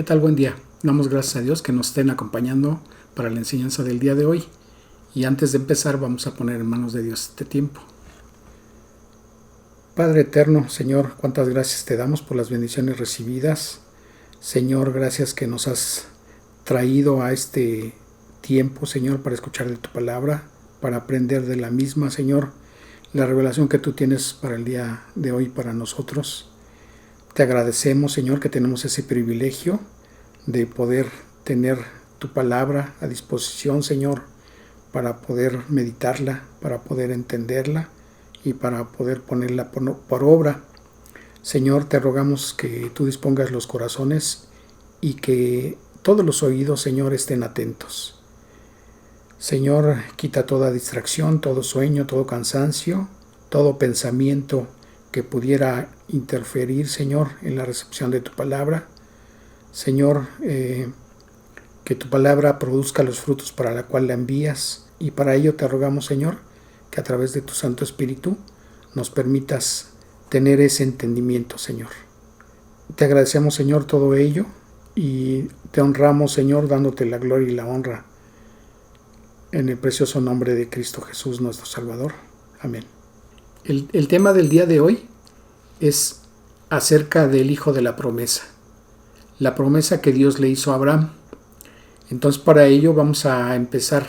¿Qué tal? Buen día. Damos gracias a Dios que nos estén acompañando para la enseñanza del día de hoy. Y antes de empezar vamos a poner en manos de Dios este tiempo. Padre eterno, Señor, cuántas gracias te damos por las bendiciones recibidas. Señor, gracias que nos has traído a este tiempo, Señor, para escuchar de tu palabra, para aprender de la misma, Señor, la revelación que tú tienes para el día de hoy para nosotros. Te agradecemos, Señor, que tenemos ese privilegio de poder tener tu palabra a disposición, Señor, para poder meditarla, para poder entenderla y para poder ponerla por obra. Señor, te rogamos que tú dispongas los corazones y que todos los oídos, Señor, estén atentos. Señor, quita toda distracción, todo sueño, todo cansancio, todo pensamiento que pudiera interferir, Señor, en la recepción de tu palabra. Señor, que tu palabra produzca los frutos para la cual la envías, y para ello te rogamos, Señor, que a través de tu Santo Espíritu nos permitas tener ese entendimiento, Señor. Te agradecemos, Señor, todo ello, y te honramos, Señor, dándote la gloria y la honra en el precioso nombre de Cristo Jesús, nuestro Salvador. Amén. El tema del día de hoy es acerca del hijo de la promesa que Dios le hizo a Abraham. Entonces, para ello vamos a empezar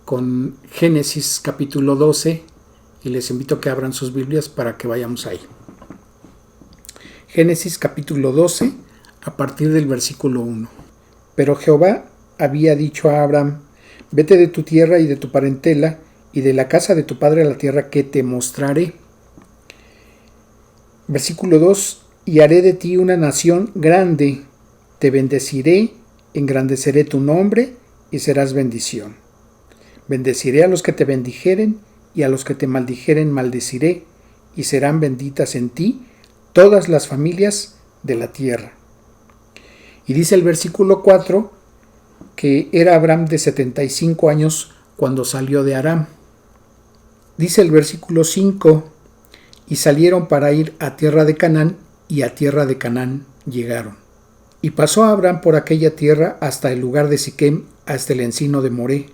con Génesis capítulo 12 y les invito a que abran sus Biblias para que vayamos ahí. Génesis capítulo 12 a partir del versículo 1. Pero Jehová había dicho a Abraham: vete de tu tierra y de tu parentela y de la casa de tu padre a la tierra que te mostraré. Versículo 2. Y haré de ti una nación grande, te bendeciré, engrandeceré tu nombre y serás bendición. Bendeciré a los que te bendijeren y a los que te maldijeren maldeciré, y serán benditas en ti todas las familias de la tierra. Y dice el versículo 4 que era Abraham de 75 años cuando salió de Aram. Dice el versículo 5, y salieron para ir a tierra de Canaán, y a tierra de Canaán llegaron. Y pasó Abraham por aquella tierra hasta el lugar de Siquem, hasta el encino de Moré,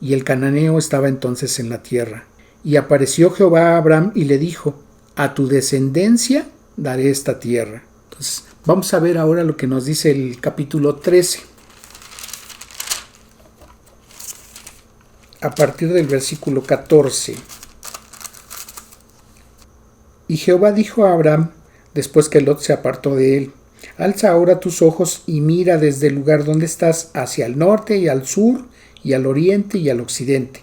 y el cananeo estaba entonces en la tierra. Y apareció Jehová a Abraham y le dijo: a tu descendencia daré esta tierra. Entonces, vamos a ver ahora lo que nos dice el capítulo 13. A partir del versículo 14. Y Jehová dijo a Abraham, después que Lot se apartó de él: alza ahora tus ojos y mira desde el lugar donde estás hacia el norte y al sur y al oriente y al occidente,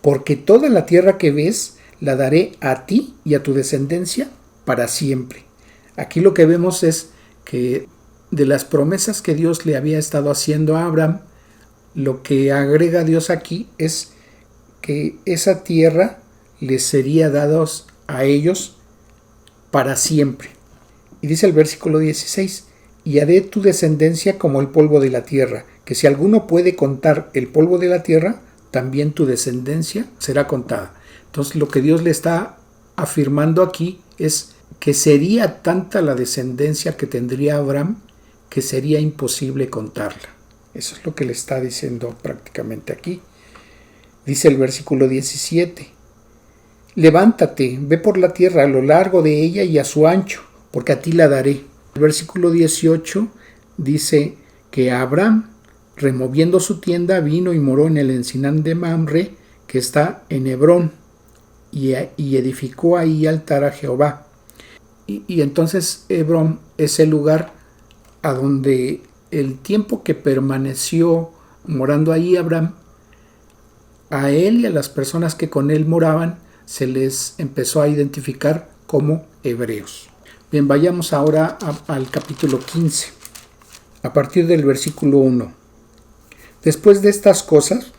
porque toda la tierra que ves la daré a ti y a tu descendencia para siempre. Aquí lo que vemos es que de las promesas que Dios le había estado haciendo a Abraham, lo que agrega Dios aquí es que esa tierra les sería dada a ellos para siempre. Y dice el versículo 16: y haré tu descendencia como el polvo de la tierra, que si alguno puede contar el polvo de la tierra, también tu descendencia será contada. Entonces, lo que Dios le está afirmando aquí es que sería tanta la descendencia que tendría Abraham que sería imposible contarla. Eso es lo que le está diciendo prácticamente aquí. Dice el versículo 17: levántate, ve por la tierra a lo largo de ella y a su ancho, porque a ti la daré. El versículo 18 dice que Abraham, removiendo su tienda, vino y moró en el encinar de Mamre, que está en Hebrón, y edificó ahí altar a Jehová. Y entonces Hebrón es el lugar a donde el tiempo que permaneció morando ahí Abraham, a él y a las personas que con él moraban se les empezó a identificar como hebreos. Bien, vayamos ahora al capítulo 15, a partir del versículo 1. Después de estas cosas,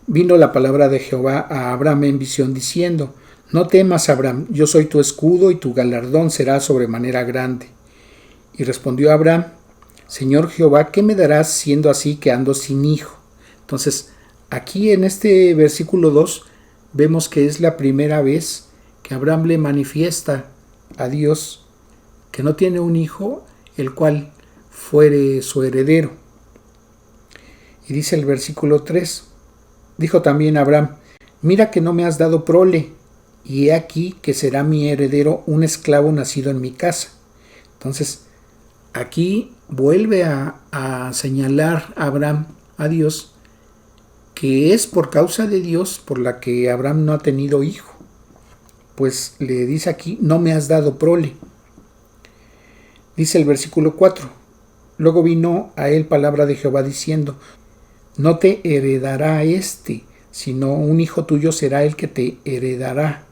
vino la palabra de Jehová a Abraham en visión diciendo: no temas, Abraham, yo soy tu escudo y tu galardón será sobremanera grande. Y respondió Abraham: Señor Jehová, ¿qué me darás siendo así que ando sin hijo? Entonces, aquí en este versículo 2 vemos que es la primera vez que Abraham le manifiesta a Dios que no tiene un hijo, el cual fuere su heredero. Y dice el versículo 3, dijo también Abraham, mira que no me has dado prole, y he aquí que será mi heredero un esclavo nacido en mi casa. Entonces, aquí vuelve a señalar a Abraham, a Dios, que es por causa de Dios por la que Abraham no ha tenido hijo. Pues le dice aquí, no me has dado prole. Dice el versículo 4, luego vino a él palabra de Jehová diciendo, no te heredará sino un hijo tuyo será el que te heredará.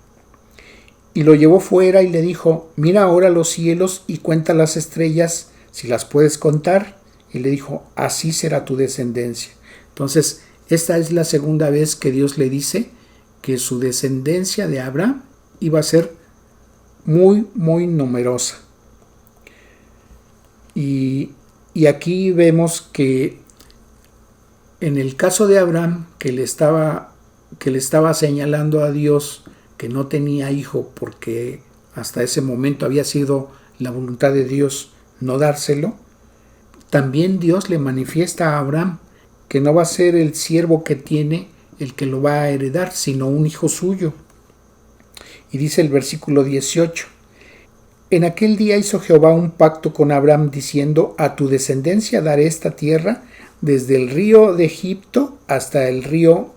Y lo llevó fuera y le dijo, mira ahora los cielos y cuenta las estrellas, si las puedes contar. Y le dijo, así será tu descendencia. Entonces, esta es la segunda vez que Dios le dice que su descendencia de Abraham iba a ser muy, muy numerosa. Y aquí vemos que en el caso de Abraham, que le estaba señalando a Dios que no tenía hijo porque hasta ese momento había sido la voluntad de Dios no dárselo, también Dios le manifiesta a Abraham que no va a ser el siervo que tiene el que lo va a heredar, sino un hijo suyo. Y dice el versículo 18, en aquel día hizo Jehová un pacto con Abraham diciendo, a tu descendencia daré esta tierra desde el río de Egipto hasta el río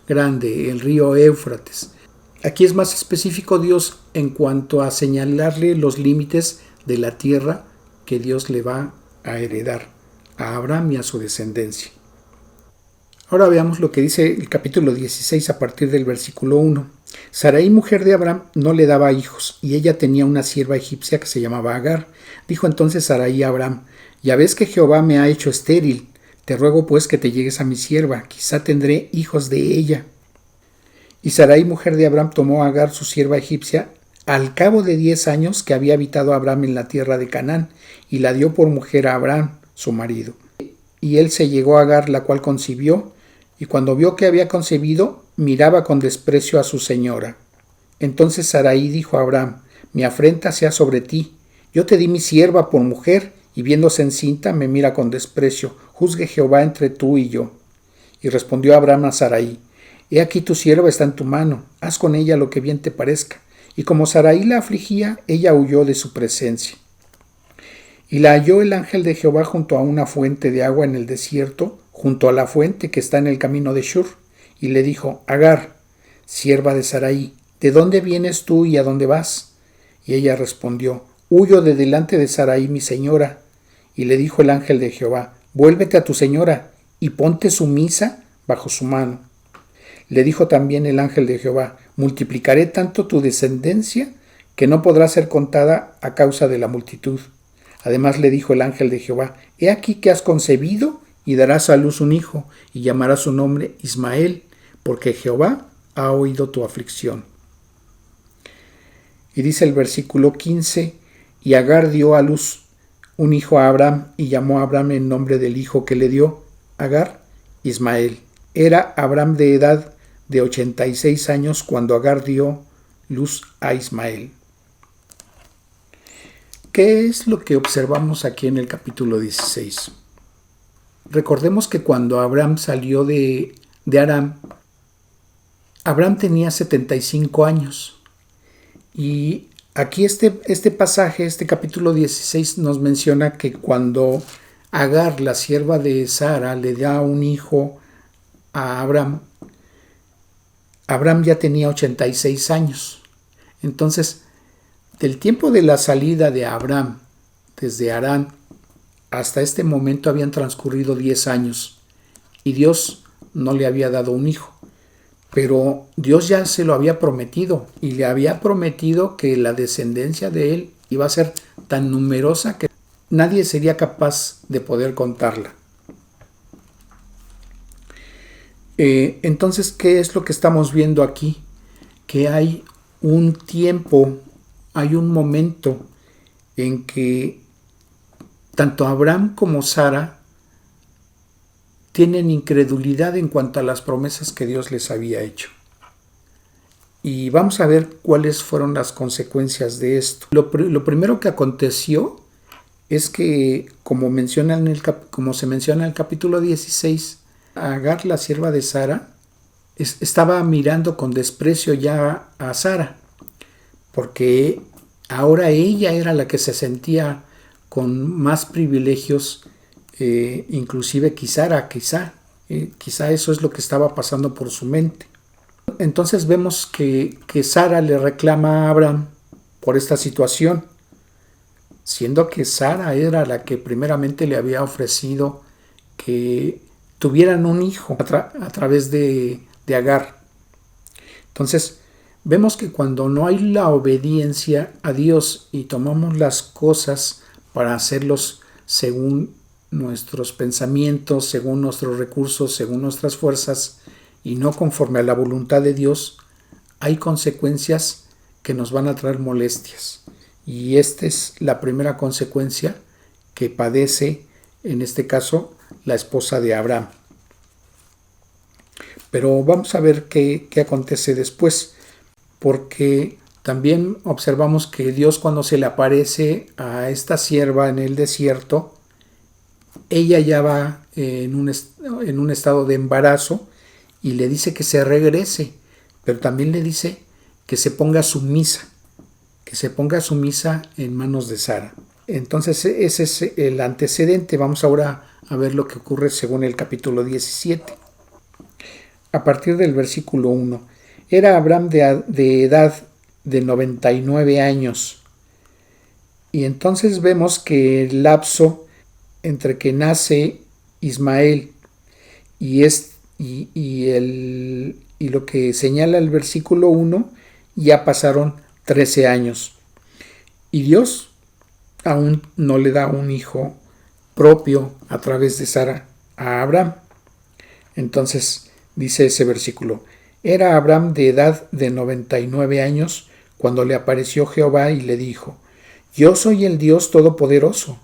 grande, el río Éufrates. Aquí es más específico Dios en cuanto a señalarle los límites de la tierra que Dios le va a heredar a Abraham y a su descendencia. Ahora veamos lo que dice el capítulo 16 a partir del versículo 1. Sarai, mujer de Abraham, no le daba hijos, y ella tenía una sierva egipcia que se llamaba Agar. Dijo entonces Sarai a Abraham, ya ves que Jehová me ha hecho estéril, te ruego pues que te llegues a mi sierva, quizá tendré hijos de ella. Y Sarai, mujer de Abraham, tomó a Agar, su sierva egipcia, al cabo de 10 años que había habitado Abraham en la tierra de Canaán, y la dio por mujer a Abraham, su marido. Y él se llegó a Agar, la cual concibió, y cuando vio que había concebido, miraba con desprecio a su señora. Entonces Sarai dijo a Abraham, mi afrenta sea sobre ti, yo te di mi sierva por mujer, y viéndose encinta me mira con desprecio, juzgue Jehová entre tú y yo. Y respondió Abraham a Sarai, he aquí tu sierva está en tu mano, haz con ella lo que bien te parezca. Y como Sarai la afligía, ella huyó de su presencia. Y la halló el ángel de Jehová junto a una fuente de agua en el desierto, junto a la fuente que está en el camino de Shur, y le dijo, Agar, sierva de Sarai, ¿de dónde vienes tú y a dónde vas? Y ella respondió, huyo de delante de Sarai mi señora. Y le dijo el ángel de Jehová, vuélvete a tu señora, y ponte sumisa bajo su mano. Le dijo también el ángel de Jehová, multiplicaré tanto tu descendencia, que no podrá ser contada a causa de la multitud. Además le dijo el ángel de Jehová, he aquí que has concebido, y darás a luz un hijo, y llamarás su nombre Ismael, porque Jehová ha oído tu aflicción. Y dice el versículo 15, y Agar dio a luz un hijo a Abraham, y llamó a Abraham en nombre del hijo que le dio, Agar, Ismael. Era Abraham de edad de 86 años cuando Agar dio luz a Ismael. ¿Qué es lo que observamos aquí en el capítulo 16? Recordemos que cuando Abraham salió de Aram, Abraham tenía 75 años. Y aquí este pasaje, este capítulo 16, nos menciona que cuando Agar, la sierva de Sara, le da un hijo a Abraham, Abraham ya tenía 86 años. Entonces, del tiempo de la salida de Abraham desde Harán hasta este momento habían transcurrido 10 años y Dios no le había dado un hijo. Pero Dios ya se lo había prometido y le había prometido que la descendencia de él iba a ser tan numerosa que nadie sería capaz de poder contarla. Entonces, ¿qué es lo que estamos viendo aquí? Que hay un tiempo, hay un momento en que tanto Abraham como Sara tienen incredulidad en cuanto a las promesas que Dios les había hecho. Y vamos a ver cuáles fueron las consecuencias de esto. Lo primero que aconteció es que, como se menciona en el capítulo 16, Agar, la sierva de Sara, estaba mirando con desprecio ya a Sara, porque ahora ella era la que se sentía con más privilegios, inclusive que Sara, quizá eso es lo que estaba pasando por su mente. Entonces vemos que Sara le reclama a Abraham por esta situación, siendo que Sara era la que primeramente le había ofrecido que tuvieran un hijo a través de Agar. Entonces vemos que cuando no hay la obediencia a Dios y tomamos las cosas para hacerlos según nuestros pensamientos, según nuestros recursos, según nuestras fuerzas, y no conforme a la voluntad de Dios, hay consecuencias que nos van a traer molestias. Y esta es la primera consecuencia que padece, en este caso, la esposa de Abraham. Pero vamos a ver qué acontece después, porque también observamos que Dios, cuando se le aparece a esta sierva en el desierto, ella ya va en un estado de embarazo y le dice que se regrese, pero también le dice que se ponga sumisa en manos de Sara. Entonces ese es el antecedente. Vamos ahora a ver lo que ocurre según el capítulo 17. A partir del versículo 1. Era Abraham de edad de 99 años. Y entonces vemos que el lapso entre que nace Ismael y lo que señala el versículo 1, ya pasaron 13 años. Y Dios aún no le da un hijo propio a través de Sara a Abraham. Entonces dice ese versículo: era Abraham de edad de 99 años cuando le apareció Jehová y le dijo: yo soy el Dios Todopoderoso,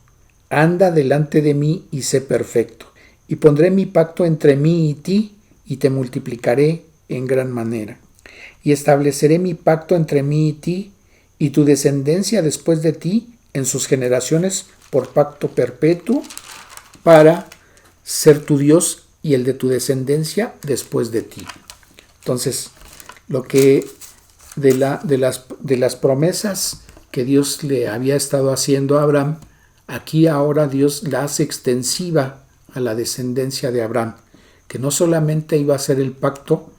anda delante de mí y sé perfecto, y pondré mi pacto entre mí y ti, y te multiplicaré en gran manera. Y estableceré mi pacto entre mí y ti, y tu descendencia después de ti, en sus generaciones, por pacto perpetuo, para ser tu Dios y el de tu descendencia después de ti. Entonces, lo que de las promesas que Dios le había estado haciendo a Abraham, aquí ahora Dios la hace extensiva a la descendencia de Abraham, que no solamente iba a hacer el pacto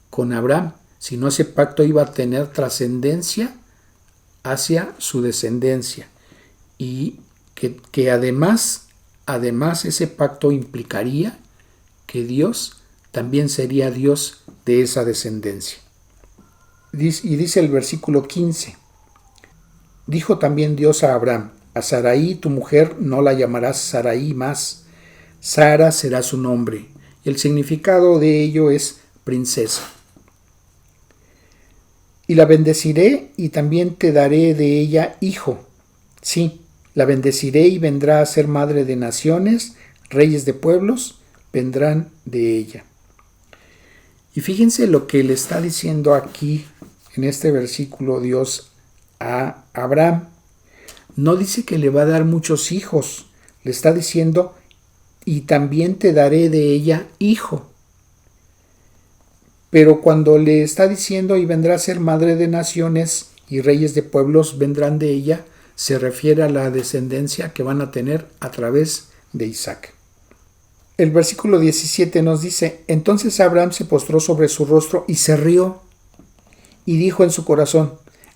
con Abraham, sino ese pacto iba a tener trascendencia hacia su descendencia, y que además ese pacto implicaría que Dios también sería Dios de esa descendencia. Y dice el versículo 15: dijo también Dios a Abraham: a Sarai tu mujer no la llamarás Sarai más, Sara será su nombre. Y el significado de ello es princesa. Y la bendeciré y también te daré de ella hijo. Sí, la bendeciré y vendrá a ser madre de naciones, reyes de pueblos vendrán de ella. Y fíjense lo que le está diciendo aquí en este versículo Dios a Abraham. No dice que le va a dar muchos hijos, le está diciendo: y también te daré de ella hijo. Pero cuando le está diciendo y vendrá a ser madre de naciones y reyes de pueblos vendrán de ella, se refiere a la descendencia que van a tener a través de Isaac. El versículo 17 nos dice: entonces Abraham se postró sobre su rostro y se rió, y dijo en su corazón: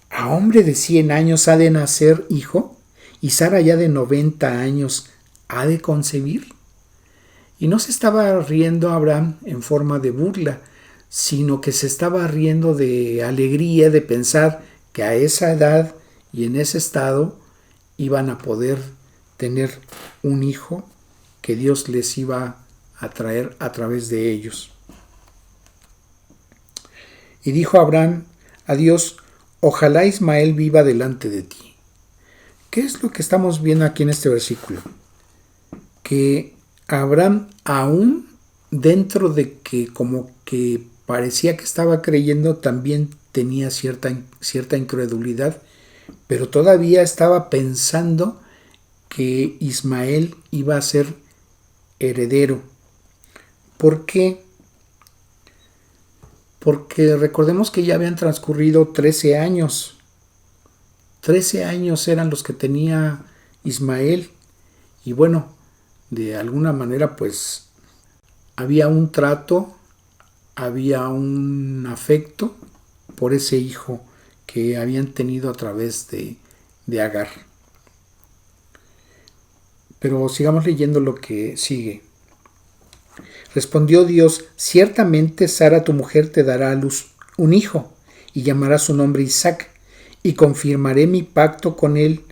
¿a hombre de 100 años ha de nacer hijo? ¿Y Sara ya de 90 años ha de concebir? Y no se estaba riendo Abraham en forma de burla, sino que se estaba riendo de alegría de pensar que a esa edad y en ese estado iban a poder tener un hijo que Dios les iba a traer a través de ellos. Y dijo Abraham a Dios: ojalá Ismael viva delante de ti. ¿Qué es lo que estamos viendo aquí en este versículo? Que Abraham, aún dentro de que como que parecía que estaba creyendo, también tenía cierta incredulidad, pero todavía estaba pensando que Ismael iba a ser heredero. ¿Por qué? Porque recordemos que ya habían transcurrido 13 años. 13 años eran los que tenía Ismael. Y bueno, de alguna manera pues había un trato, había un afecto por ese hijo que habían tenido a través de Agar. Pero sigamos leyendo lo que sigue. Respondió Dios: ciertamente Sara tu mujer te dará a luz un hijo, y llamará su nombre Isaac, y confirmaré mi pacto con él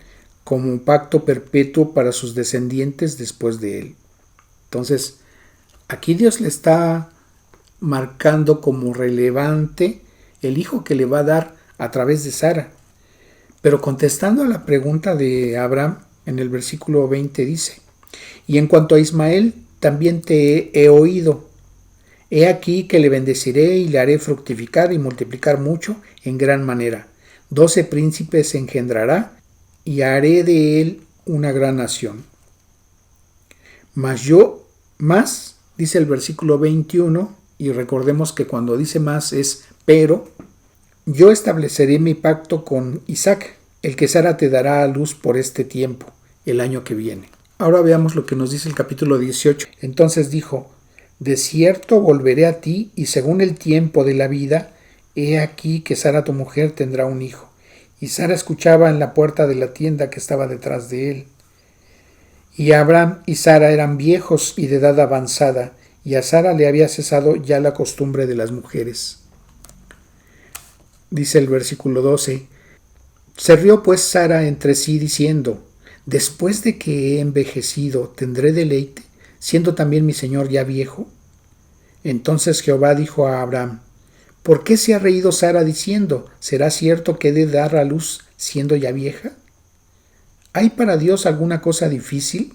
como un pacto perpetuo para sus descendientes después de él. Entonces, aquí Dios le está marcando como relevante el hijo que le va a dar a través de Sara. Pero contestando a la pregunta de Abraham, en el versículo 20 dice: y en cuanto a Ismael, también te he oído. He aquí que le bendeciré y le haré fructificar y multiplicar mucho en gran manera. 12 príncipes engendrará y haré de él una gran nación. Más, dice el versículo 21, y recordemos que cuando dice más es pero, yo estableceré mi pacto con Isaac, el que Sara te dará a luz por este tiempo, el año que viene. Ahora veamos lo que nos dice el capítulo 18. Entonces dijo: de cierto volveré a ti, y según el tiempo de la vida, he aquí que Sara tu mujer tendrá un hijo. Y Sara escuchaba en la puerta de la tienda que estaba detrás de él. Y Abraham y Sara eran viejos y de edad avanzada, y a Sara le había cesado ya la costumbre de las mujeres. Dice el versículo 12: se rió pues Sara entre sí diciendo: después de que he envejecido, ¿tendré deleite, siendo también mi señor ya viejo? Entonces Jehová dijo a Abraham: ¿por qué se ha reído Sara diciendo: ¿será cierto que he de dar a luz siendo ya vieja? ¿Hay para Dios alguna cosa difícil?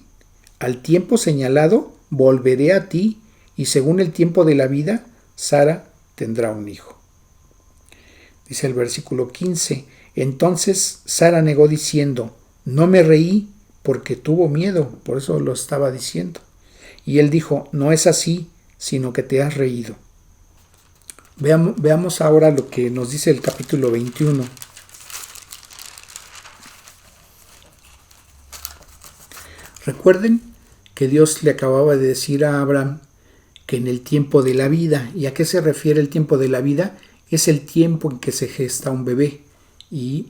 Al tiempo señalado volveré a ti, y según el tiempo de la vida, Sara tendrá un hijo. Dice el versículo 15: entonces Sara negó diciendo: no me reí, porque tuvo miedo, por eso lo estaba diciendo. Y él dijo: no es así, sino que te has reído. Veamos ahora lo que nos dice el capítulo 21. Recuerden que Dios le acababa de decir a Abraham que en el tiempo de la vida, ¿y a qué se refiere el tiempo de la vida? Es el tiempo en que se gesta un bebé y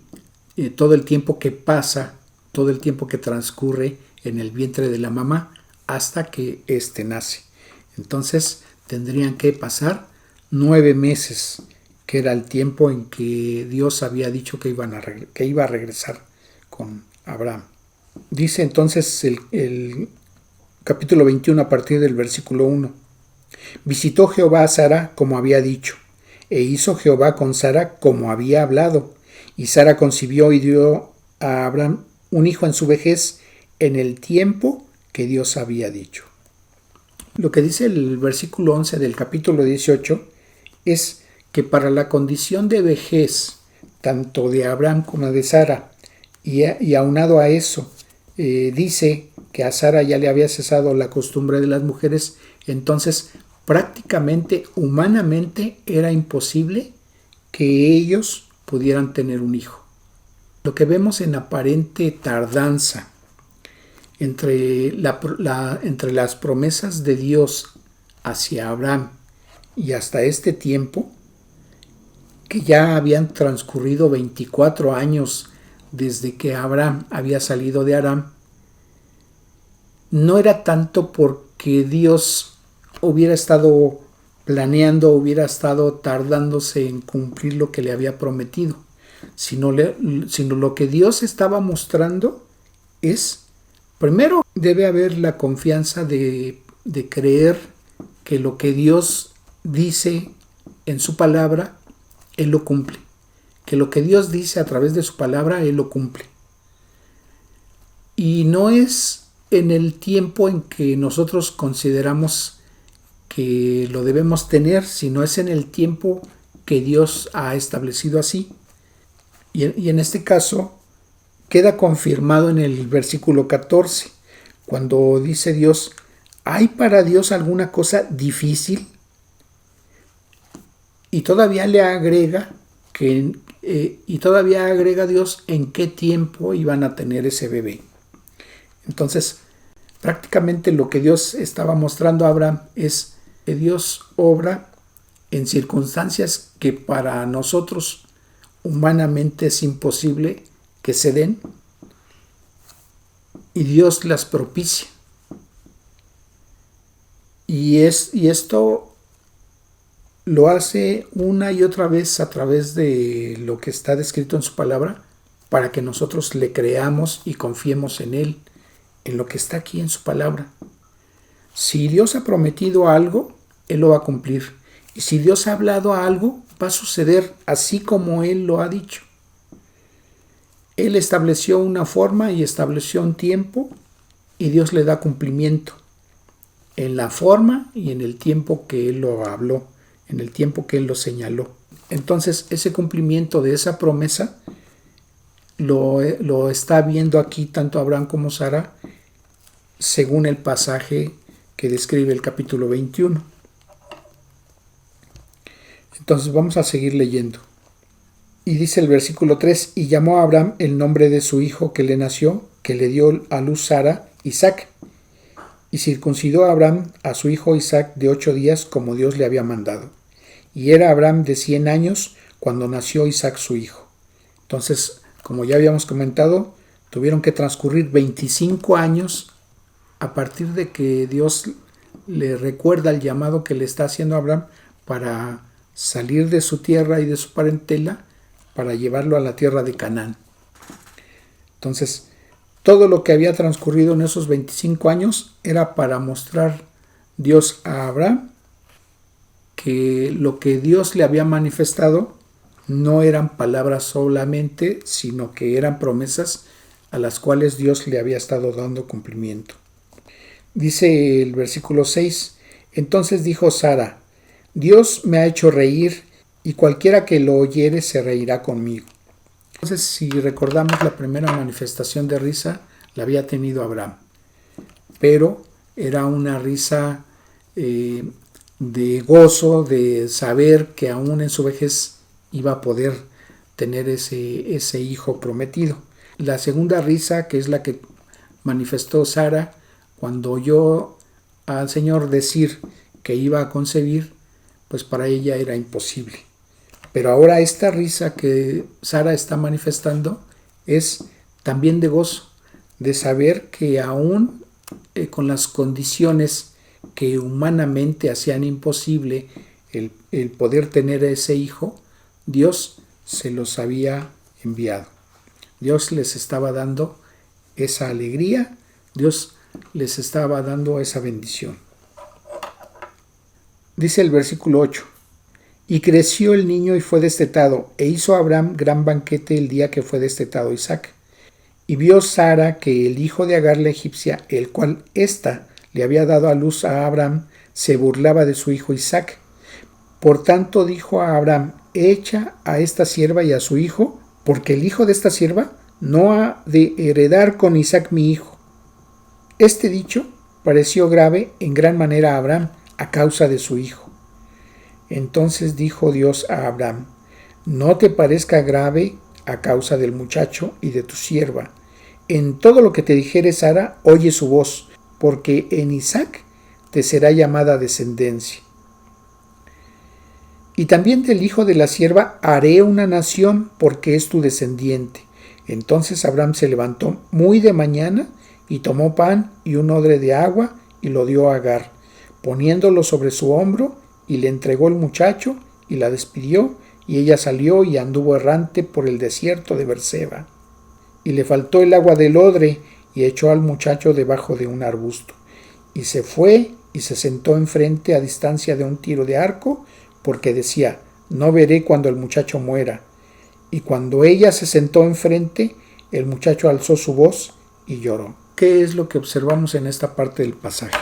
todo el tiempo que pasa, todo el tiempo que transcurre en el vientre de la mamá hasta que éste nace. Entonces tendrían que pasar 9 meses, que era el tiempo en que Dios había dicho que iba a regresar con Abraham. Dice entonces el capítulo 21 a partir del versículo 1: visitó Jehová a Sara como había dicho, e hizo Jehová con Sara como había hablado, y Sara concibió y dio a Abraham un hijo en su vejez, en el tiempo que Dios había dicho. Lo que dice el versículo 11 del capítulo 18 es que para la condición de vejez, tanto de Abraham como de Sara, y aunado a eso, dice que a Sara ya le había cesado la costumbre de las mujeres, entonces prácticamente, humanamente, era imposible que ellos pudieran tener un hijo. Lo que vemos en aparente tardanza entre las promesas de Dios hacia Abraham y hasta este tiempo, que ya habían transcurrido 24 años desde que Abraham había salido de Aram, no era tanto porque Dios hubiera estado planeando, hubiera estado tardándose en cumplir lo que le había prometido, sino lo que Dios estaba mostrando es, primero, debe haber la confianza de creer que lo que Dios dice en su palabra, Él lo cumple. Que lo que Dios dice a través de su palabra, Él lo cumple. Y no es en el tiempo en que nosotros consideramos que lo debemos tener, sino es en el tiempo que Dios ha establecido así. Y en este caso, queda confirmado en el versículo 14, cuando dice Dios: ¿hay para Dios alguna cosa difícil? Y todavía le agrega Dios en qué tiempo iban a tener ese bebé. Entonces, prácticamente lo que Dios estaba mostrando a Abraham es que Dios obra en circunstancias que para nosotros humanamente es imposible que se den, y Dios las propicia. Y esto lo hace una y otra vez a través de lo que está descrito en su palabra, para que nosotros le creamos y confiemos en Él, en lo que está aquí en su palabra. Si Dios ha prometido algo, Él lo va a cumplir. Y si Dios ha hablado algo, va a suceder así como Él lo ha dicho. Él estableció una forma y estableció un tiempo, y Dios le da cumplimiento en la forma y en el tiempo que Él lo habló, en el tiempo que Él lo señaló. Entonces, ese cumplimiento de esa promesa lo está viendo aquí tanto Abraham como Sara, según el pasaje que describe el capítulo 21. Entonces vamos a seguir leyendo. Y dice el versículo 3: y llamó a Abraham el nombre de su hijo que le nació, que le dio a luz Sara, Isaac. Y circuncidó a Abraham a su hijo Isaac de 8 días, como Dios le había mandado. Y era Abraham de 100 años cuando nació Isaac su hijo. Entonces, como ya habíamos comentado, tuvieron que transcurrir 25 años a partir de que Dios le recuerda el llamado que le está haciendo a Abraham para salir de su tierra y de su parentela, para llevarlo a la tierra de Canaán. Entonces, todo lo que había transcurrido en esos 25 años era para mostrar Dios a Abraham que lo que Dios le había manifestado no eran palabras solamente, sino que eran promesas a las cuales Dios le había estado dando cumplimiento. Dice el versículo 6: entonces dijo Sara: Dios me ha hecho reír, y cualquiera que lo oyere se reirá conmigo. Entonces, si recordamos, la primera manifestación de risa la había tenido Abraham, pero era una risa de gozo, de saber que aún en su vejez iba a poder tener ese hijo prometido. La segunda risa, que es la que manifestó Sara cuando oyó al Señor decir que iba a concebir, pues para ella era imposible. Pero ahora esta risa que Sara está manifestando es también de gozo, de saber que aún con las condiciones que humanamente hacían imposible el poder tener a ese hijo, Dios se los había enviado. Dios les estaba dando esa alegría, Dios les estaba dando esa bendición. Dice el versículo 8: y creció el niño y fue destetado, e hizo Abraham gran banquete el día que fue destetado Isaac. Y vio Sara que el hijo de Agar la egipcia, el cual ésta le había dado a luz a Abraham, se burlaba de su hijo Isaac. Por tanto dijo a Abraham: echa a esta sierva y a su hijo, porque el hijo de esta sierva no ha de heredar con Isaac mi hijo. Este dicho pareció grave en gran manera a Abraham a causa de su hijo. Entonces dijo Dios a Abraham: no te parezca grave a causa del muchacho y de tu sierva. En todo lo que te dijere Sara, oye su voz, porque en Isaac te será llamada descendencia. Y también del hijo de la sierva haré una nación, porque es tu descendiente. Entonces Abraham se levantó muy de mañana y tomó pan y un odre de agua y lo dio a Agar, poniéndolo sobre su hombro, y le entregó el muchacho y la despidió, y ella salió y anduvo errante por el desierto de Berseba. Y le faltó el agua del odre, y echó al muchacho debajo de un arbusto. Y se fue y se sentó enfrente a distancia de un tiro de arco, porque decía: no veré cuando el muchacho muera. Y cuando ella se sentó enfrente, el muchacho alzó su voz y lloró. ¿Qué es lo que observamos en esta parte del pasaje?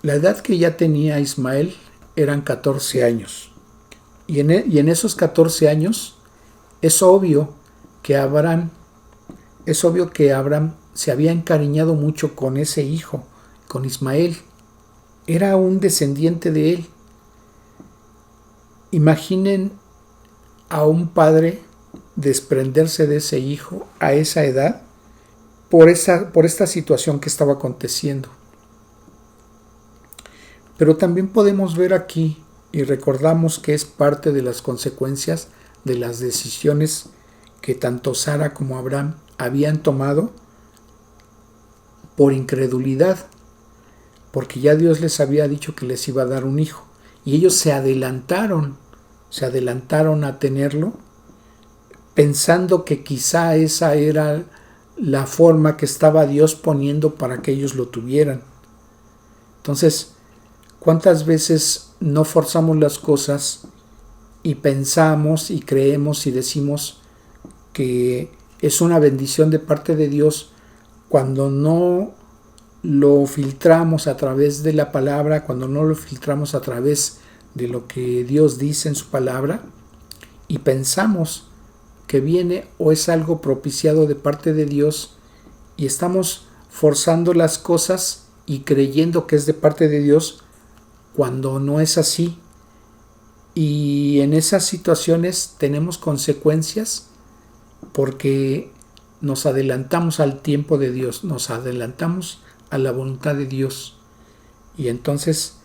La edad que ya tenía Ismael eran 14 años. Y en esos 14 años es obvio que Abraham es obvio que Abraham se había encariñado mucho con ese hijo, con Ismael. Era un descendiente de él. Imaginen a un padre desprenderse de ese hijo a esa edad por esta situación que estaba aconteciendo. Pero también podemos ver aquí y recordamos que es parte de las consecuencias de las decisiones que tanto Sara como Abraham habían tomado por incredulidad, porque ya Dios les había dicho que les iba a dar un hijo y ellos se adelantaron a tenerlo pensando que quizá esa era la forma que estaba Dios poniendo para que ellos lo tuvieran. Entonces, ¿cuántas veces no forzamos las cosas y pensamos y creemos y decimos que es una bendición de parte de Dios cuando no lo filtramos a través de la palabra, cuando no lo filtramos a través de lo que Dios dice en su palabra y pensamos que viene o es algo propiciado de parte de Dios y estamos forzando las cosas y creyendo que es de parte de Dios cuando no es así? Y en esas situaciones tenemos consecuencias porque nos adelantamos al tiempo de Dios, nos adelantamos a la voluntad de Dios. Y entonces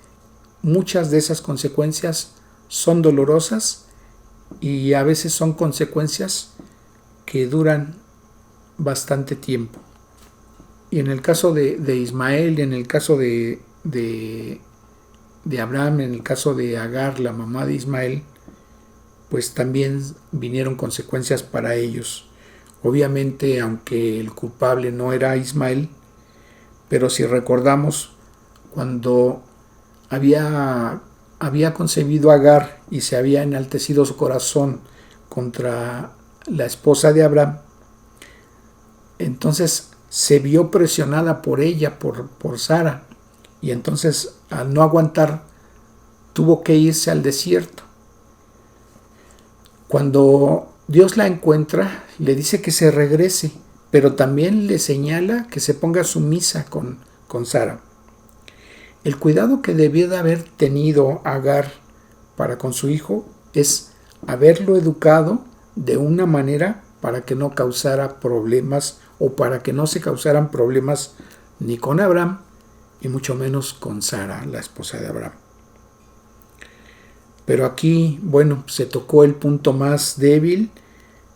muchas de esas consecuencias son dolorosas y a veces son consecuencias que duran bastante tiempo. Y en el caso de Ismael, y en el caso de Abraham, en el caso de Agar, la mamá de Ismael, pues también vinieron consecuencias para ellos. Obviamente, aunque el culpable no era Ismael, pero si recordamos, cuando había concebido a Agar y se había enaltecido su corazón contra la esposa de Abraham, entonces se vio presionada por ella, por Sara, y entonces al no aguantar tuvo que irse al desierto. Cuando Dios la encuentra, le dice que se regrese, pero también le señala que se ponga sumisa con Sara. El cuidado que debió de haber tenido Agar para con su hijo es haberlo educado de una manera para que no causara problemas o para que no se causaran problemas ni con Abraham y mucho menos con Sara, la esposa de Abraham. Pero aquí, bueno, se tocó el punto más débil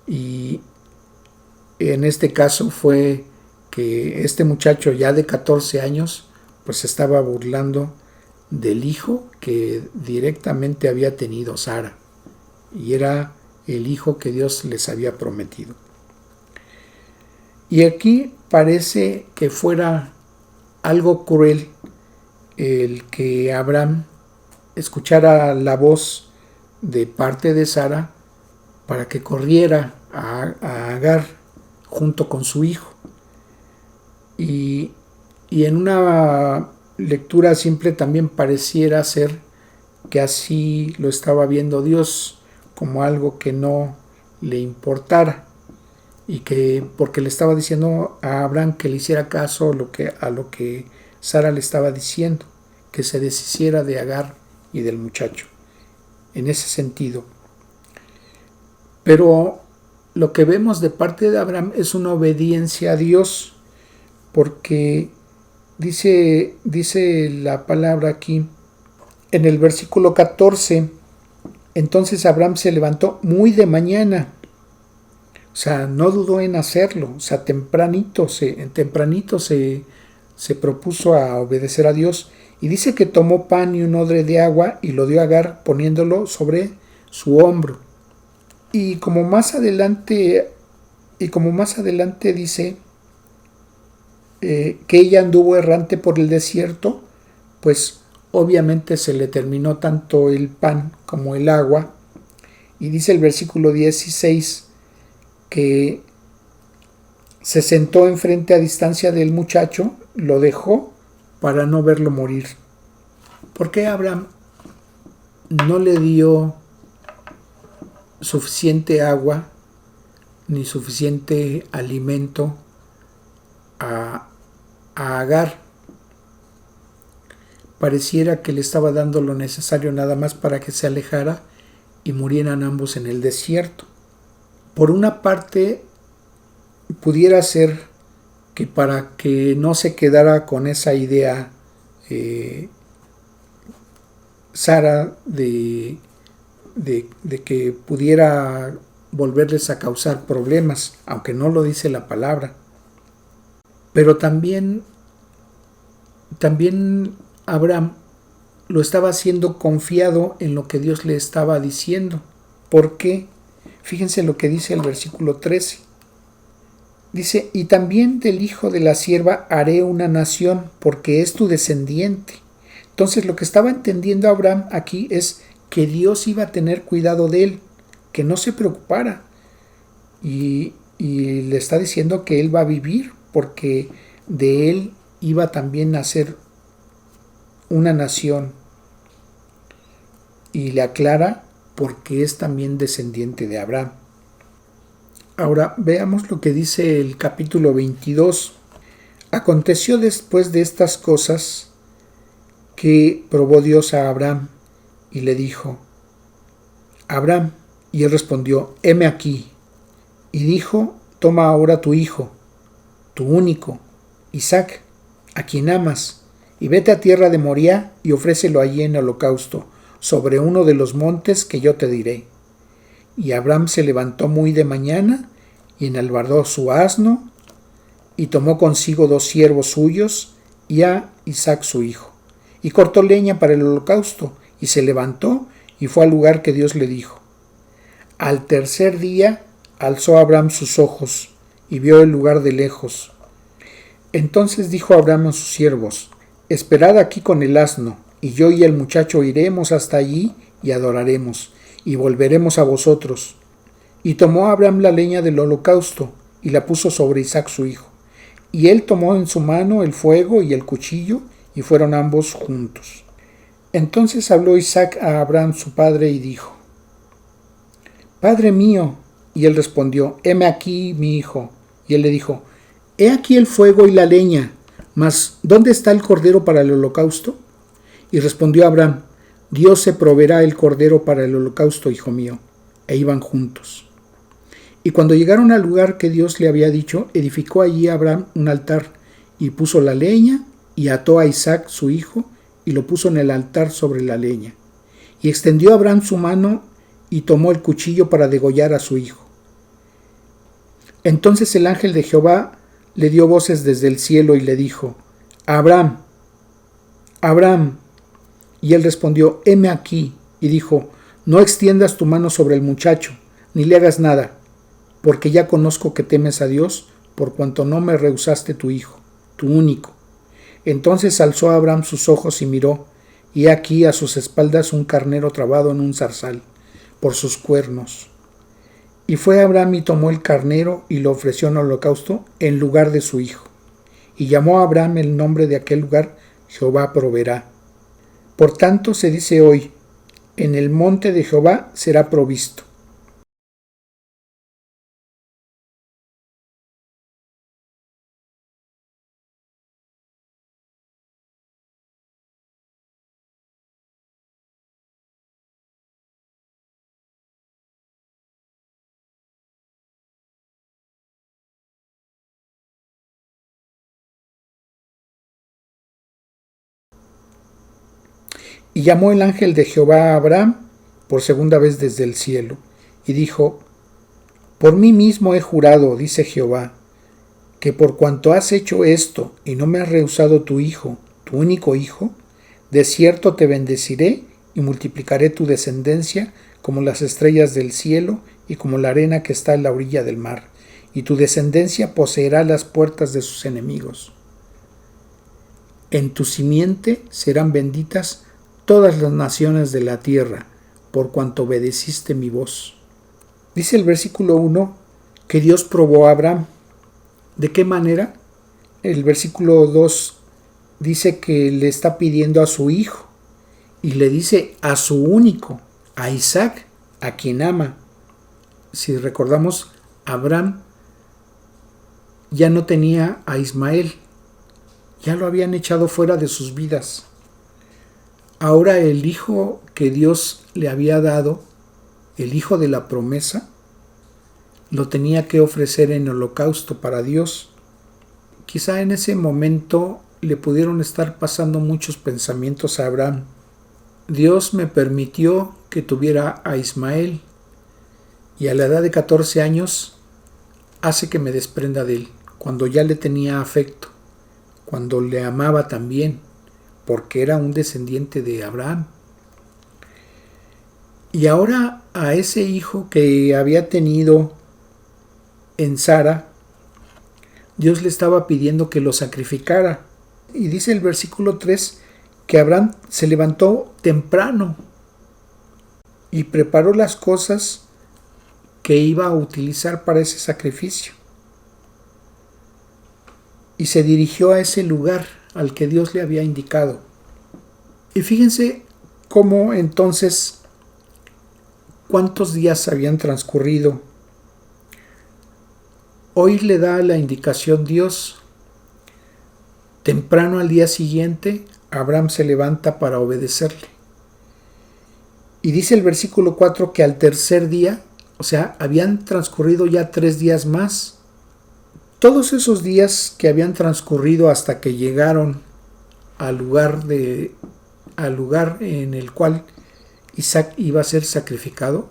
y en este caso fue que este muchacho ya de 14 años pues se estaba burlando del hijo que directamente había tenido Sara y era el hijo que Dios les había prometido. Y aquí parece que fuera algo cruel el que Abraham escuchara la voz de parte de Sara para que corriera a Agar junto con su hijo. Y en una lectura simple también pareciera ser que así lo estaba viendo Dios, como algo que no le importara y que porque le estaba diciendo a Abraham que le hiciera caso a lo que Sara le estaba diciendo, que se deshiciera de Agar y del muchacho, en ese sentido. Pero lo que vemos de parte de Abraham es una obediencia a Dios, porque dice la palabra aquí en el versículo 14, entonces Abraham se levantó muy de mañana, o sea, no dudó en hacerlo, o sea, tempranito se propuso a obedecer a Dios, y dice que tomó pan y un odre de agua y lo dio a Agar poniéndolo sobre su hombro. Y como más adelante dice que ella anduvo errante por el desierto, pues obviamente se le terminó tanto el pan como el agua. Y dice el versículo 16 que se sentó enfrente a distancia del muchacho, lo dejó para no verlo morir. ¿Por qué Abraham no le dio suficiente agua ni suficiente alimento a Agar. Pareciera que le estaba dando lo necesario nada más para que se alejara y murieran ambos en el desierto. Por una parte, pudiera ser que para que no se quedara con esa idea Sara de que pudiera volverles a causar problemas, aunque no lo dice la palabra. Pero también Abraham lo estaba haciendo confiado en lo que Dios le estaba diciendo. ¿Por qué? Fíjense lo que dice el versículo 13. Dice, y también del hijo de la sierva haré una nación, porque es tu descendiente. Entonces lo que estaba entendiendo Abraham aquí es que Dios iba a tener cuidado de él, que no se preocupara. Y le está diciendo que él va a vivir, porque de él iba también a ser una nación. Y le aclara porque es también descendiente de Abraham. Ahora veamos lo que dice el capítulo 22. Aconteció después de estas cosas que probó Dios a Abraham y le dijo, Abraham, y él respondió, heme aquí. Y dijo, toma ahora tu hijo, tu único, Isaac, a quien amas, y vete a tierra de Moriah y ofrécelo allí en holocausto, sobre uno de los montes que yo te diré. Y Abraham se levantó muy de mañana, y enalbardó su asno, y tomó consigo 2 siervos suyos, y a Isaac su hijo, y cortó leña para el holocausto, y se levantó, y fue al lugar que Dios le dijo. Al tercer día alzó Abraham sus ojos, y vio el lugar de lejos. Entonces dijo Abraham a sus siervos, esperad aquí con el asno, y yo y el muchacho iremos hasta allí, y adoraremos, y volveremos a vosotros. Y tomó Abraham la leña del holocausto, y la puso sobre Isaac su hijo. Y él tomó en su mano el fuego y el cuchillo, y fueron ambos juntos. Entonces habló Isaac a Abraham su padre, y dijo, Padre mío. Y él respondió, heme aquí, mi hijo. Y él le dijo, he aquí el fuego y la leña, mas ¿dónde está el cordero para el holocausto? Y respondió Abraham, Dios se proveerá el cordero para el holocausto, hijo mío. E iban juntos. Y cuando llegaron al lugar que Dios le había dicho, edificó allí Abraham un altar, y puso la leña, y ató a Isaac su hijo, y lo puso en el altar sobre la leña. Y extendió Abraham su mano, y tomó el cuchillo para degollar a su hijo. Entonces el ángel de Jehová le dio voces desde el cielo y le dijo, Abraham, Abraham. Y él respondió, heme aquí. Y dijo, no extiendas tu mano sobre el muchacho, ni le hagas nada, porque ya conozco que temes a Dios, por cuanto no me rehusaste tu hijo, tu único. Entonces alzó Abraham sus ojos y miró, y aquí a sus espaldas un carnero trabado en un zarzal, por sus cuernos. Y fue Abraham y tomó el carnero y lo ofreció en holocausto en lugar de su hijo. Y llamó a Abraham el nombre de aquel lugar, Jehová proveerá. Por tanto se dice hoy, en el monte de Jehová será provisto. Y llamó el ángel de Jehová a Abraham por segunda vez desde el cielo, y dijo, por mí mismo he jurado, dice Jehová, que por cuanto has hecho esto y no me has rehusado tu hijo, tu único hijo, de cierto te bendeciré y multiplicaré tu descendencia como las estrellas del cielo y como la arena que está en la orilla del mar, y tu descendencia poseerá las puertas de sus enemigos. En tu simiente serán benditas todas las naciones de la tierra, por cuanto obedeciste mi voz. Dice el versículo 1 que Dios probó a Abraham. ¿De qué manera? El versículo 2 dice que le está pidiendo a su hijo, y le dice a su único, a Isaac, a quien ama. Si recordamos, Abraham ya no tenía a Ismael, ya lo habían echado fuera de sus vidas. Ahora el hijo que Dios le había dado, el hijo de la promesa, lo tenía que ofrecer en holocausto para Dios. Quizá en ese momento le pudieron estar pasando muchos pensamientos a Abraham. Dios me permitió que tuviera a Ismael y a la edad de 14 años hace que me desprenda de él, cuando ya le tenía afecto, cuando le amaba también, porque era un descendiente de Abraham. Y ahora a ese hijo que había tenido en Sara, Dios le estaba pidiendo que lo sacrificara. Y dice el versículo 3 que Abraham se levantó temprano y preparó las cosas que iba a utilizar para ese sacrificio. Y se dirigió a ese lugar al que Dios le había indicado. Y fíjense cómo entonces, cuántos días habían transcurrido. Hoy le da la indicación Dios. Temprano al día siguiente, Abraham se levanta para obedecerle. Y dice el versículo 4 que al tercer día, o sea, habían transcurrido ya 3 días más. Todos esos días que habían transcurrido hasta que llegaron al lugar en el cual Isaac iba a ser sacrificado.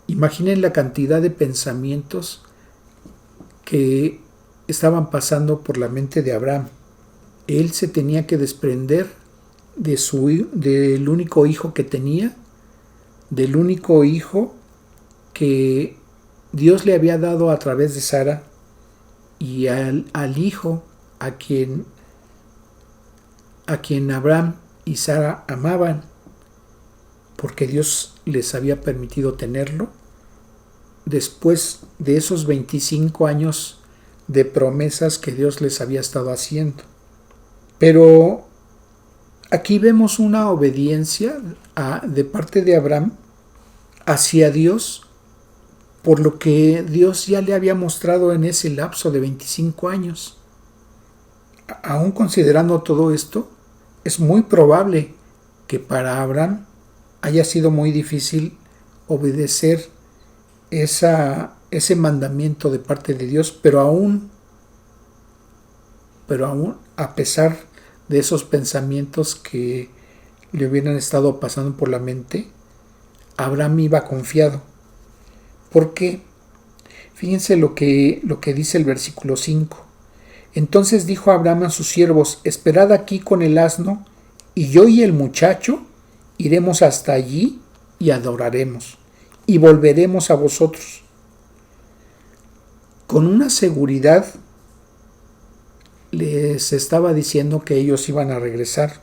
Imaginen la cantidad de pensamientos que estaban pasando por la mente de Abraham. Él se tenía que desprender del único hijo que tenía, del único hijo que Dios le había dado a través de Sara, y al hijo a quien Abraham y Sara amaban, porque Dios les había permitido tenerlo después de esos 25 años de promesas que Dios les había estado haciendo. Pero aquí vemos una obediencia de parte de Abraham hacia Dios, por lo que Dios ya le había mostrado en ese lapso de 25 años. Aún considerando todo esto, es muy probable que para Abraham haya sido muy difícil obedecer ese mandamiento de parte de Dios, pero aún a pesar de esos pensamientos que le hubieran estado pasando por la mente, Abraham iba confiado. ¿Por qué? Fíjense lo que dice el versículo 5. Entonces dijo Abraham a sus siervos: esperad aquí con el asno, y yo y el muchacho iremos hasta allí y adoraremos, y volveremos a vosotros. Con una seguridad les estaba diciendo que ellos iban a regresar.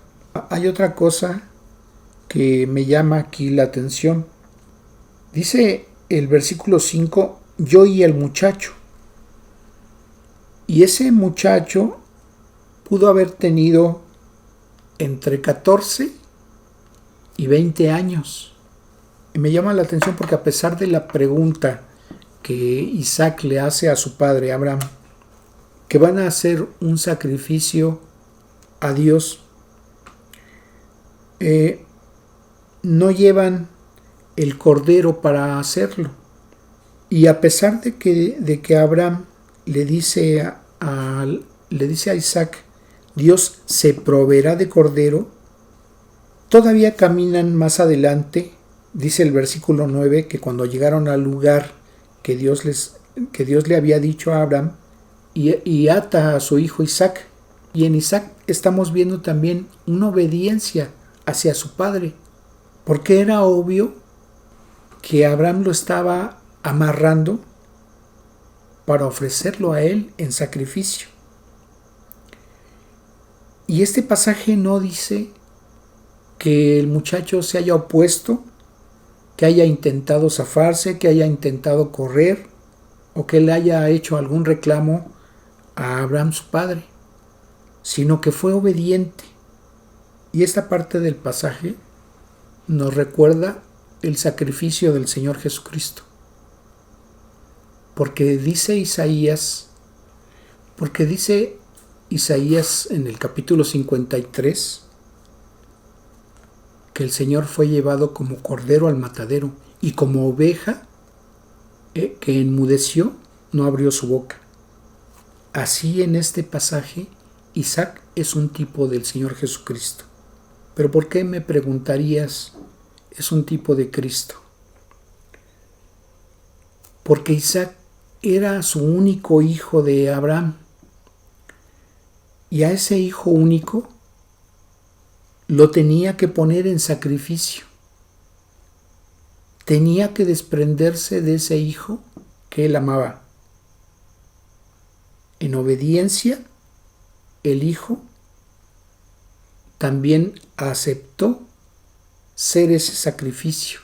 Hay otra cosa que me llama aquí la atención. Dice el versículo 5, yo y el muchacho. Y ese muchacho pudo haber tenido entre 14 y 20 años. Y me llama la atención porque a pesar de la pregunta que Isaac le hace a su padre Abraham, que van a hacer un sacrificio a Dios, no llevan el cordero para hacerlo. Y a pesar de que Abraham le dice a Isaac, Dios se proveerá de cordero, todavía caminan más adelante. Dice el versículo 9 que cuando llegaron al lugar que Dios le había dicho a Abraham, y ata a su hijo Isaac. Y en Isaac estamos viendo también una obediencia hacia su padre, porque era obvio que Abraham lo estaba amarrando para ofrecerlo a él en sacrificio. Y este pasaje no dice que el muchacho se haya opuesto, que haya intentado zafarse, que haya intentado correr, o que le haya hecho algún reclamo a Abraham su padre, sino que fue obediente. Y esta parte del pasaje nos recuerda el sacrificio del Señor Jesucristo. Porque dice Isaías en el capítulo 53 que el Señor fue llevado como cordero al matadero y como oveja que enmudeció, no abrió su boca. Así en este pasaje, Isaac es un tipo del Señor Jesucristo. Pero ¿por qué, me preguntarías, es un tipo de Cristo? Porque Isaac era su único hijo de Abraham. Y a ese hijo único lo tenía que poner en sacrificio. Tenía que desprenderse de ese hijo que él amaba. En obediencia, el hijo también aceptó ser ese sacrificio.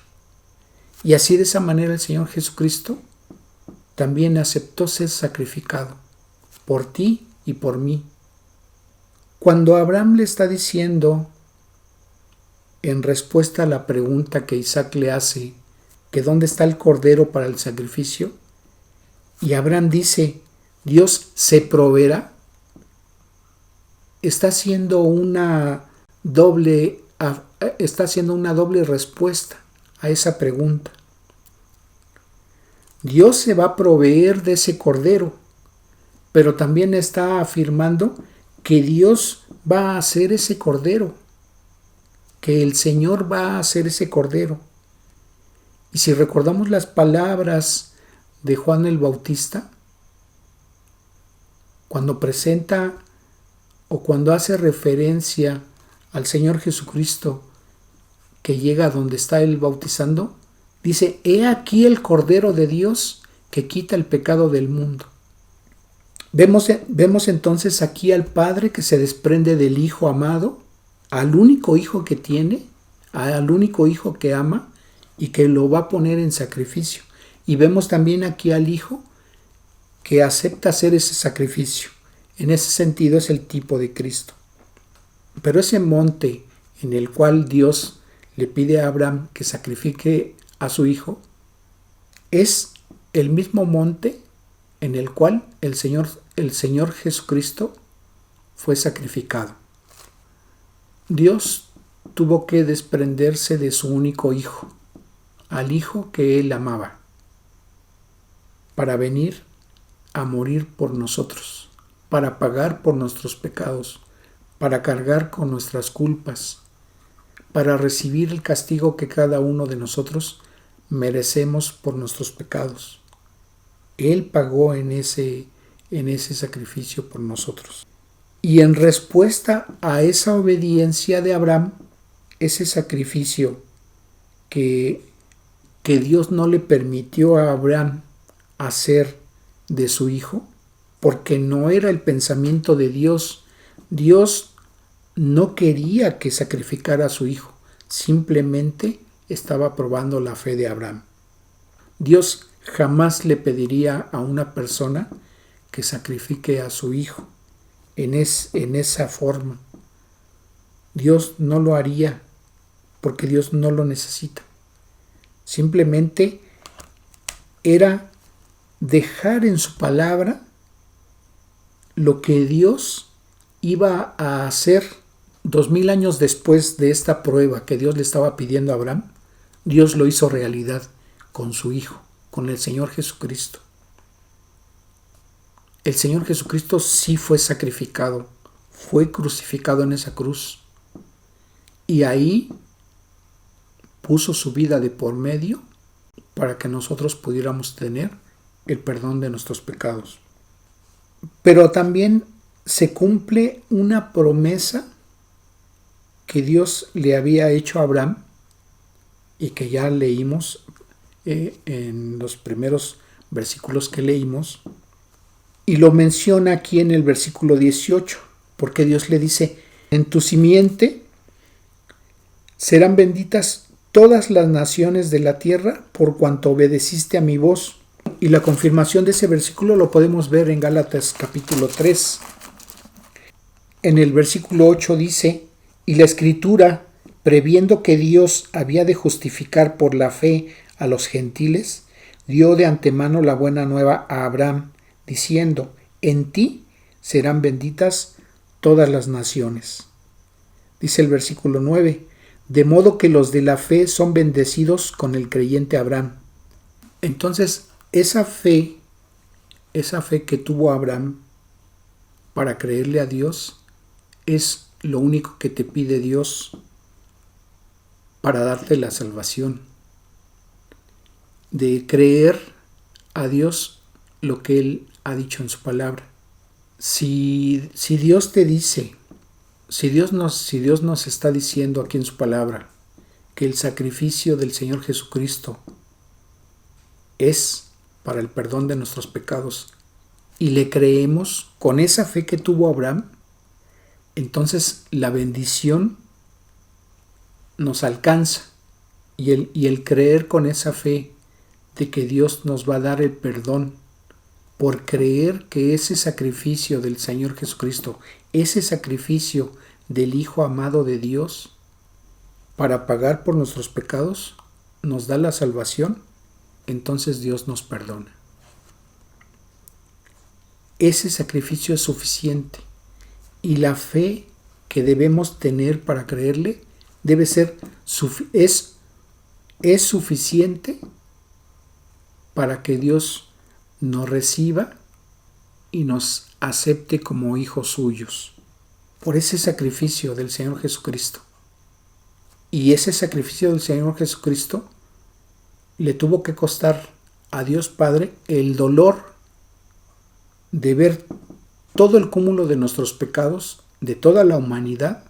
Y así, de esa manera, el Señor Jesucristo también aceptó ser sacrificado por ti y por mí. Cuando Abraham le está diciendo, en respuesta a la pregunta que Isaac le hace, que dónde está el cordero para el sacrificio, y Abraham dice, Dios se proveerá, está haciendo una doble respuesta a esa pregunta. Dios se va a proveer de ese cordero, pero también está afirmando que Dios va a hacer ese cordero, que el Señor va a hacer ese cordero. Y si recordamos las palabras de Juan el Bautista, cuando presenta o cuando hace referencia al Señor Jesucristo que llega a donde está él bautizando, dice, he aquí el Cordero de Dios que quita el pecado del mundo. Vemos entonces aquí al Padre que se desprende del Hijo amado, al único Hijo que tiene, al único Hijo que ama y que lo va a poner en sacrificio. Y vemos también aquí al Hijo que acepta hacer ese sacrificio. En ese sentido es el tipo de Cristo. Pero ese monte en el cual Dios le pide a Abraham que sacrifique a su hijo, es el mismo monte en el cual el Señor Jesucristo fue sacrificado. Dios tuvo que desprenderse de su único hijo, al hijo que él amaba, para venir a morir por nosotros, para pagar por nuestros pecados, para cargar con nuestras culpas, para recibir el castigo que cada uno de nosotros merecemos por nuestros pecados. Él pagó en ese sacrificio por nosotros. Y en respuesta a esa obediencia de Abraham, ese sacrificio que Dios no le permitió a Abraham hacer de su hijo, porque no era el pensamiento de Dios. Dios no quería que sacrificara a su hijo, simplemente estaba probando la fe de Abraham. Dios jamás le pediría a una persona que sacrifique a su hijo en esa forma. Dios no lo haría porque Dios no lo necesita. Simplemente era dejar en su palabra lo que Dios iba a hacer 2000 años después de esta prueba que Dios le estaba pidiendo a Abraham. Dios lo hizo realidad con su Hijo, con el Señor Jesucristo. El Señor Jesucristo sí fue sacrificado, fue crucificado en esa cruz. Y ahí puso su vida de por medio para que nosotros pudiéramos tener el perdón de nuestros pecados. Pero también se cumple una promesa que Dios le había hecho a Abraham y que ya leímos en los primeros versículos que leímos, y lo menciona aquí en el versículo 18, porque Dios le dice, en tu simiente serán benditas todas las naciones de la tierra por cuanto obedeciste a mi voz. Y la confirmación de ese versículo lo podemos ver en Gálatas capítulo 3. En el versículo 8 dice, y la Escritura, previendo que Dios había de justificar por la fe a los gentiles, dio de antemano la buena nueva a Abraham, diciendo: en ti serán benditas todas las naciones. Dice el versículo 9: de modo que los de la fe son bendecidos con el creyente Abraham. Entonces, esa fe que tuvo Abraham para creerle a Dios, es lo único que te pide Dios para darte la salvación. De creer a Dios lo que Él ha dicho en su palabra. Si Dios te dice, si Dios nos está diciendo aquí en su palabra que el sacrificio del Señor Jesucristo es para el perdón de nuestros pecados, y le creemos con esa fe que tuvo Abraham, entonces la bendición nos alcanza, y el creer con esa fe de que Dios nos va a dar el perdón por creer que ese sacrificio del Señor Jesucristo, ese sacrificio del Hijo amado de Dios para pagar por nuestros pecados, nos da la salvación, entonces Dios nos perdona. Ese sacrificio es suficiente, y la fe que debemos tener para creerle debe ser es suficiente para que Dios nos reciba y nos acepte como hijos suyos por ese sacrificio del Señor Jesucristo. Y ese sacrificio del Señor Jesucristo le tuvo que costar a Dios Padre el dolor de ver todo el cúmulo de nuestros pecados, de toda la humanidad,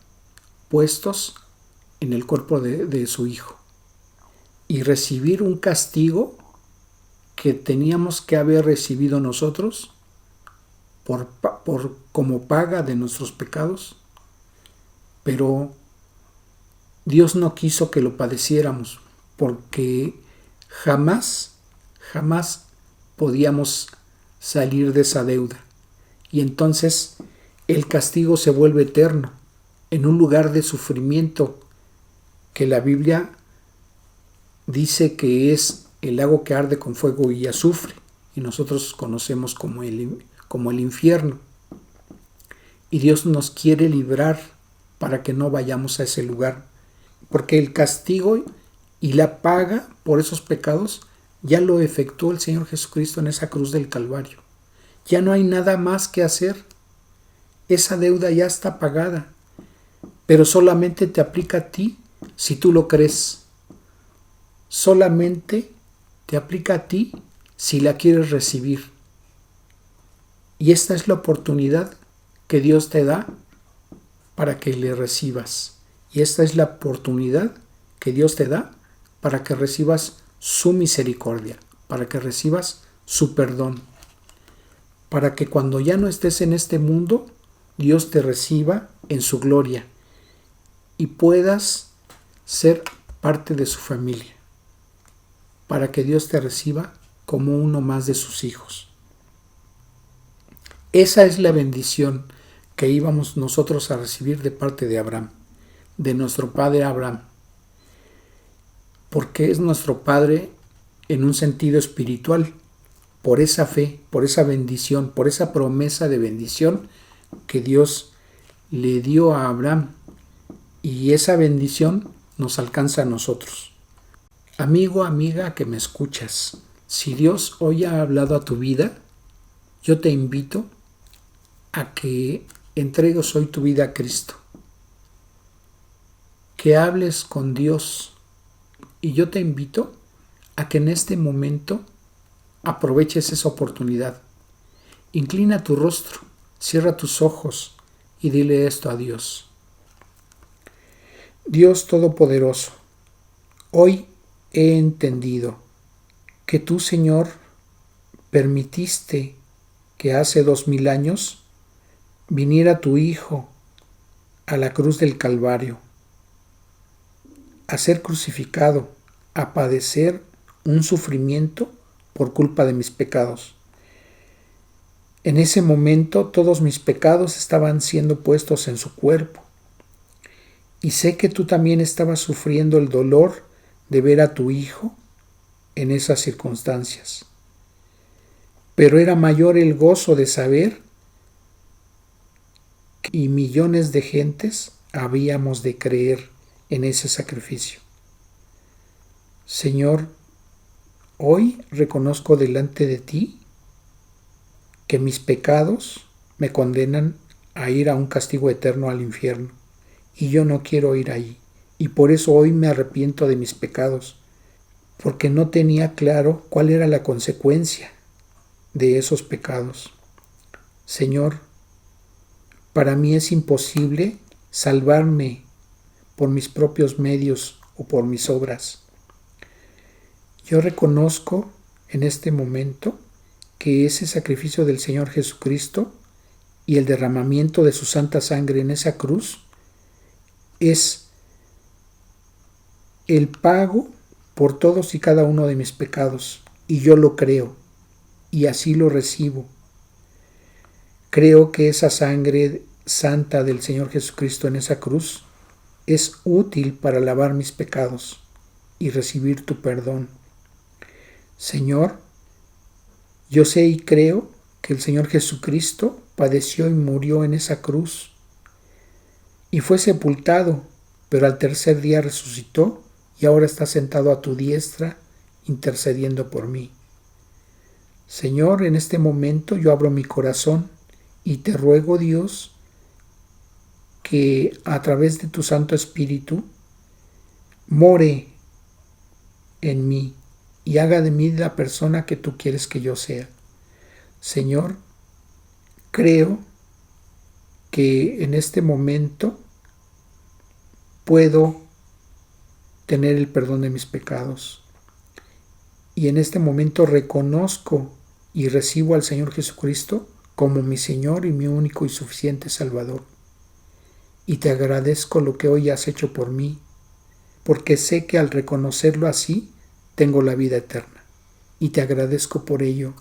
puestos en el cuerpo de su Hijo, y recibir un castigo que teníamos que haber recibido nosotros como paga de nuestros pecados, pero Dios no quiso que lo padeciéramos, porque jamás podíamos salir de esa deuda, y entonces el castigo se vuelve eterno en un lugar de sufrimiento que la Biblia dice que es el lago que arde con fuego y azufre, y nosotros conocemos como el infierno. Y Dios nos quiere librar para que no vayamos a ese lugar, porque el castigo y la paga por esos pecados ya lo efectuó el Señor Jesucristo en esa cruz del Calvario. Ya no hay nada más que hacer. Esa deuda ya está pagada, pero solamente te aplica a ti si tú lo crees. Solamente te aplica a ti si la quieres recibir. Y esta es la oportunidad que Dios te da para que le recibas. Y esta es la oportunidad que Dios te da para que recibas su misericordia, para que recibas su perdón, para que cuando ya no estés en este mundo, Dios te reciba en su gloria y puedas ser parte de su familia, para que Dios te reciba como uno más de sus hijos. Esa es la bendición que íbamos nosotros a recibir de parte de Abraham, de nuestro padre Abraham, porque es nuestro padre en un sentido espiritual, por esa fe, por esa bendición, por esa promesa de bendición que Dios le dio a Abraham, y esa bendición nos alcanza a nosotros. Amigo, amiga que me escuchas, si Dios hoy ha hablado a tu vida, yo te invito a que entregues hoy tu vida a Cristo, que hables con Dios, y yo te invito a que en este momento aproveches esa oportunidad. Inclina tu rostro, cierra tus ojos y dile esto a Dios. Dios Todopoderoso, hoy he entendido que tú, Señor, permitiste que hace 2000 años viniera tu Hijo a la cruz del Calvario, a ser crucificado, a padecer un sufrimiento por culpa de mis pecados. En ese momento todos mis pecados estaban siendo puestos en su cuerpo, y sé que tú también estabas sufriendo el dolor de ver a tu Hijo en esas circunstancias. Pero era mayor el gozo de saber que millones de gentes habíamos de creer en ese sacrificio. Señor, hoy reconozco delante de ti que mis pecados me condenan a ir a un castigo eterno al infierno, y yo no quiero ir ahí, y por eso hoy me arrepiento de mis pecados, porque no tenía claro cuál era la consecuencia de esos pecados. Señor, para mí es imposible salvarme por mis propios medios o por mis obras. Yo reconozco en este momento que ese sacrificio del Señor Jesucristo y el derramamiento de su santa sangre en esa cruz es el pago por todos y cada uno de mis pecados, y yo lo creo, y así lo recibo. Creo que esa sangre santa del Señor Jesucristo en esa cruz es útil para lavar mis pecados y recibir tu perdón. Señor, yo sé y creo que el Señor Jesucristo padeció y murió en esa cruz y fue sepultado, pero al tercer día resucitó y ahora está sentado a tu diestra intercediendo por mí. Señor, en este momento yo abro mi corazón y te ruego, Dios, que a través de tu Santo Espíritu more en mí y haga de mí la persona que tú quieres que yo sea. Señor, creo que en este momento puedo tener el perdón de mis pecados. Y en este momento reconozco y recibo al Señor Jesucristo como mi Señor y mi único y suficiente Salvador. Y te agradezco lo que hoy has hecho por mí, porque sé que al reconocerlo así, tengo la vida eterna. Y te agradezco por ello.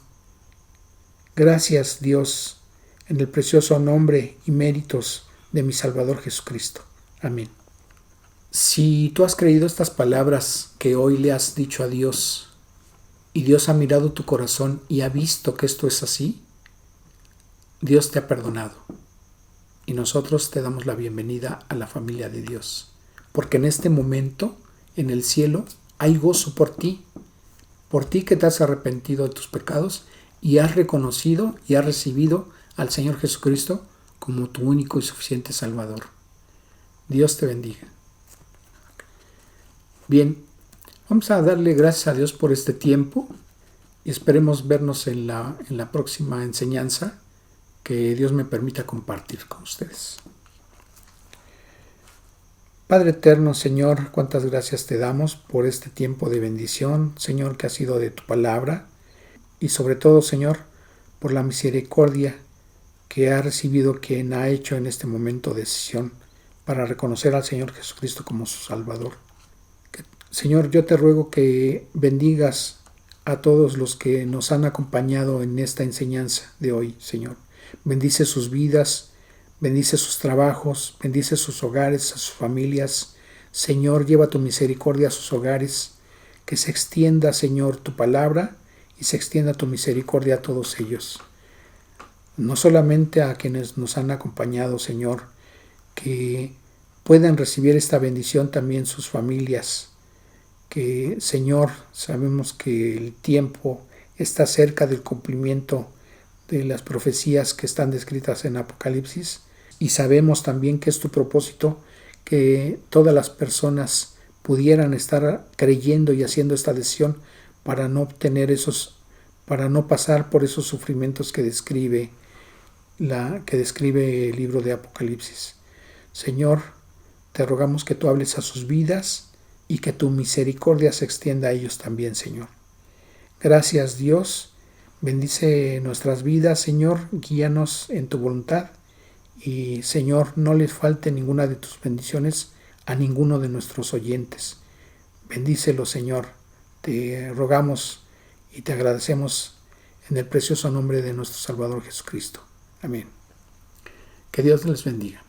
Gracias, Dios, en el precioso nombre y méritos de mi Salvador Jesucristo. Amén. Si tú has creído estas palabras que hoy le has dicho a Dios, y Dios ha mirado tu corazón y ha visto que esto es así, Dios te ha perdonado. Y nosotros te damos la bienvenida a la familia de Dios. Porque en este momento, en el cielo, hay gozo por ti que te has arrepentido de tus pecados y has reconocido y has recibido al Señor Jesucristo como tu único y suficiente Salvador. Dios te bendiga. Bien, vamos a darle gracias a Dios por este tiempo y esperemos vernos en la próxima enseñanza que Dios me permita compartir con ustedes. Padre eterno, Señor, cuántas gracias te damos por este tiempo de bendición, Señor, que ha sido de tu palabra, y sobre todo, Señor, por la misericordia que ha recibido quien ha hecho en este momento decisión para reconocer al Señor Jesucristo como su Salvador. Señor, yo te ruego que bendigas a todos los que nos han acompañado en esta enseñanza de hoy, Señor. Bendice sus vidas, bendice sus trabajos, bendice sus hogares, a sus familias. Señor, lleva tu misericordia a sus hogares, que se extienda, Señor, tu palabra y se extienda tu misericordia a todos ellos. No solamente a quienes nos han acompañado, Señor, que puedan recibir esta bendición también sus familias, que, Señor, sabemos que el tiempo está cerca del cumplimiento de las profecías que están descritas en Apocalipsis, y sabemos también que es tu propósito que todas las personas pudieran estar creyendo y haciendo esta decisión para no pasar por esos sufrimientos que describe el libro de Apocalipsis. Señor, te rogamos que tú hables a sus vidas y que tu misericordia se extienda a ellos también, Señor. Gracias, Dios. Bendice nuestras vidas, Señor. Guíanos en tu voluntad. Y, Señor, no les falte ninguna de tus bendiciones a ninguno de nuestros oyentes. Bendícelo, Señor. Te rogamos y te agradecemos en el precioso nombre de nuestro Salvador Jesucristo. Amén. Que Dios les bendiga.